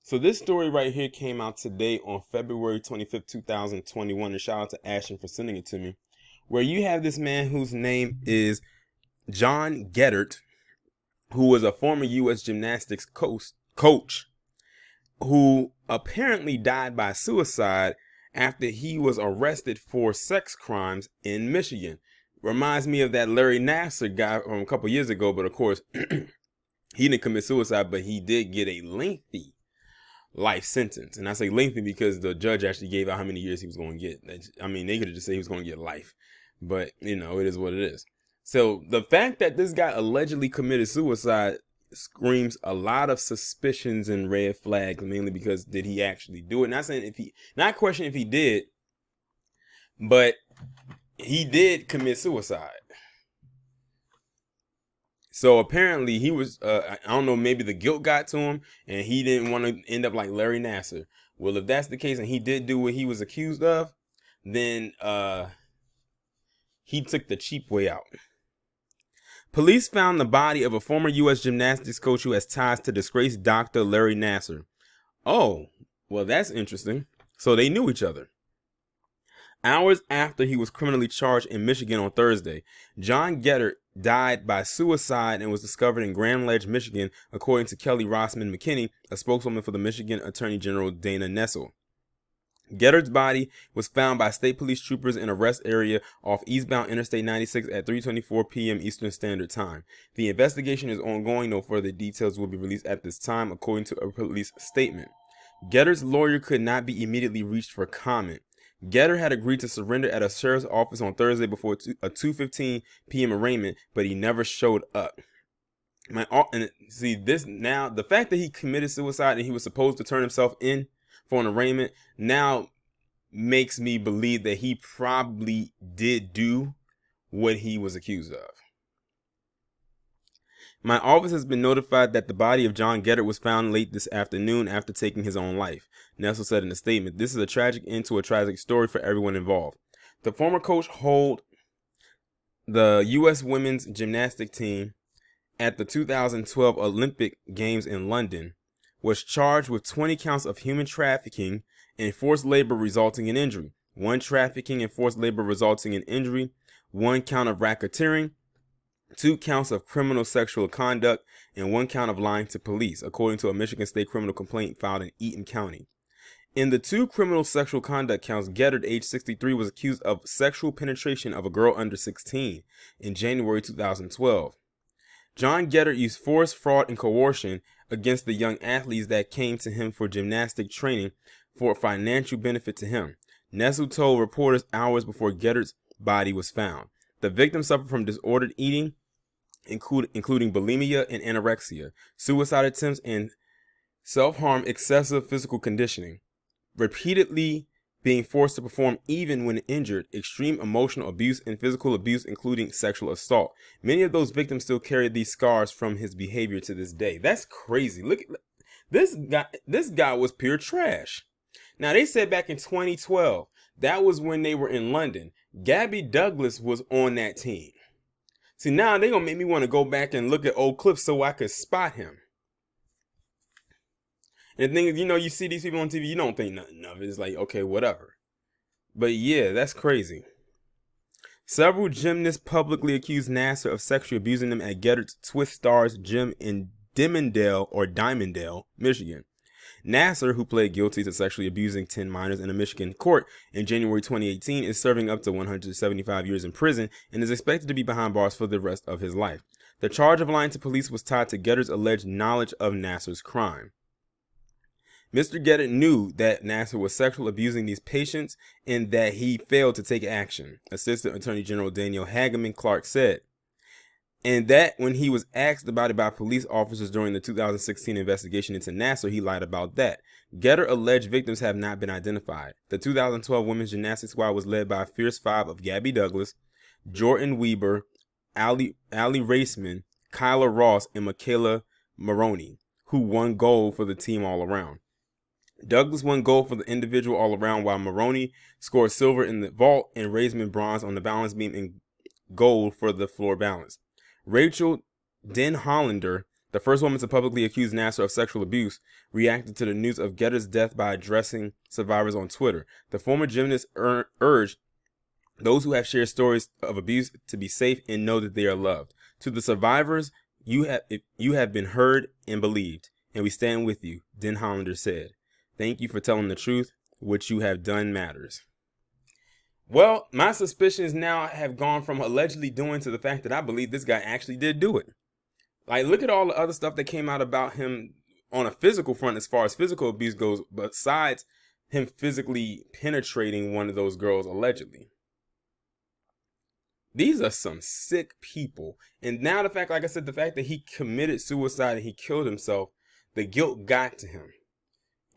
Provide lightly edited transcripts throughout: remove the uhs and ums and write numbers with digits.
So this story right here came out today on February 25th, 2021. And shout out to Ashton for sending it to me. Where you have this man whose name is John Geddert, who was a former U.S. gymnastics coach who apparently died by suicide after he was arrested for sex crimes in Michigan. Reminds me of that Larry Nassar guy from a couple years ago, but of course, he didn't commit suicide, but he did get a lengthy life sentence. And I say lengthy because the judge actually gave out how many years he was going to get. I mean, they could have just said he was going to get life, but you know, it is what it is. So the fact that this guy allegedly committed suicide screams a lot of suspicions and red flags, mainly because did he actually do it? Not saying not questioning if he did, but he did commit suicide. So apparently he was, I don't know, maybe the guilt got to him and he didn't want to end up like Larry Nassar. Well, if that's the case and he did do what he was accused of, then he took the cheap way out. Police found the body of a former U.S. gymnastics coach who has ties to disgraced Dr. Larry Nassar. Oh, well, that's interesting. So they knew each other. Hours after he was criminally charged in Michigan on Thursday, John Geddert died by suicide and was discovered in Grand Ledge, Michigan, according to Kelly Rossman McKinney, a spokeswoman for the Michigan Attorney General Dana Nessel. Geddert's body was found by state police troopers in a rest area off eastbound Interstate 96 at 3:24 p.m. Eastern Standard Time. The investigation is ongoing. No further details will be released at this time, according to a police statement. Geddert's lawyer could not be immediately reached for comment. Geddert had agreed to surrender at a sheriff's office on Thursday before a 2:15 p.m. arraignment, but he never showed up. The fact that he committed suicide and he was supposed to turn himself in for an arraignment now makes me believe that he probably did do what he was accused of. My office has been notified that the body of John Geddert was found late this afternoon after taking his own life. Nessel said in a statement, "This is a tragic end to a tragic story for everyone involved." The former coach held the U.S. women's gymnastics team at the 2012 Olympic Games in London, was charged with 20 counts of human trafficking and forced labor resulting in injury, 1 trafficking and forced labor resulting in injury, 1 count of racketeering, 2 counts of criminal sexual conduct, and 1 count of lying to police, according to a Michigan state criminal complaint filed in Eaton County. In the 2 criminal sexual conduct counts, Geddert, age 63, was accused of sexual penetration of a girl under 16 in January 2012. John Geddert used force, fraud, and coercion against the young athletes that came to him for gymnastic training for financial benefit to him. Nessel told reporters hours before Geddert's body was found. The victim suffered from disordered eating, including bulimia and anorexia, suicide attempts, and self-harm, excessive physical conditioning, repeatedly being forced to perform even when injured, extreme emotional abuse, and physical abuse, including sexual assault. Many of those victims still carry these scars from his behavior to this day. That's crazy. Look at this guy. This guy was pure trash. Now, they said back in 2012, that was when they were in London. Gabby Douglas was on that team. See, now they're going to make me want to go back and look at old clips so I could spot him. And the thing is, you see these people on TV, you don't think nothing of it. It's like, okay, whatever. But yeah, that's crazy. Several gymnasts publicly accused Nassar of sexually abusing them at Geddert's Twist Stars gym in Dimondale, Michigan. Nassar, who pled guilty to sexually abusing 10 minors in a Michigan court in January 2018, is serving up to 175 years in prison and is expected to be behind bars for the rest of his life. The charge of lying to police was tied to Geddert's alleged knowledge of Nassar's crime. Mr. Geddert knew that Nassar was sexually abusing these patients and that he failed to take action, Assistant Attorney General Daniel Hageman Clark said. And that when he was asked about it by police officers during the 2016 investigation into Nassar, he lied about that. Geddert alleged victims have not been identified. The 2012 women's gymnastics squad was led by a fierce 5 of Gabby Douglas, Jordan Weber, Allie Raceman, Kyla Ross, and Michaela Maroney, who won gold for the team all around. Douglas won gold for the individual all around, while Maroney scored silver in the vault and Raceman bronze on the balance beam and gold for the floor balance. Rachel Den Hollander The first woman to publicly accuse Nassar of sexual abuse reacted to the news of Geddert's death by addressing survivors on Twitter. The former gymnast urged those who have shared stories of abuse to be safe and know that they are loved. To the survivors, you have been heard and believed, and we stand with you, Den Hollander said. Thank you for telling the truth. What you have done matters. Well, my suspicions now have gone from allegedly doing to the fact that I believe this guy actually did do it. Like, look at all the other stuff that came out about him on a physical front as far as physical abuse goes, besides him physically penetrating one of those girls allegedly. These are some sick people. And now the fact, like I said, the fact that he committed suicide and he killed himself, the guilt got to him.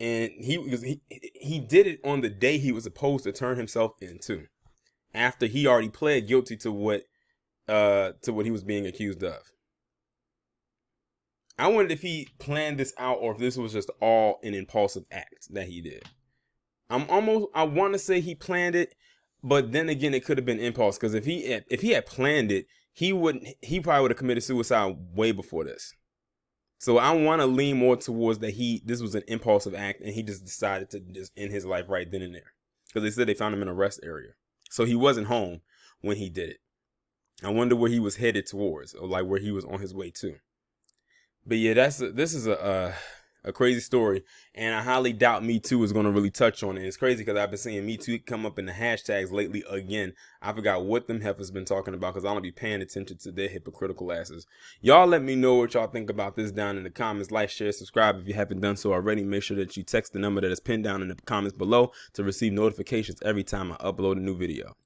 And he did it on the day he was supposed to turn himself into, after he already pled guilty to what he was being accused of. I wondered if he planned this out or if this was just all an impulsive act that he did. I want to say he planned it, but then again, it could have been impulse, because if he had planned it, he probably would have committed suicide way before this. So I want to lean more towards that this was an impulsive act and he just decided to just end his life right then and there. Because they said they found him in a rest area. So he wasn't home when he did it. I wonder where he was headed towards, or like where he was on his way to. But yeah, this is a crazy story, and I highly doubt Me Too is going to really touch on it. It's crazy because I've been seeing Me Too come up in the hashtags lately again. I forgot what them heifers been talking about because I don't be paying attention to their hypocritical asses. Y'all let me know what y'all think about this down in the comments. Like, share, subscribe if you haven't done so already. Make sure that you text the number that is pinned down in the comments below to receive notifications every time I upload a new video.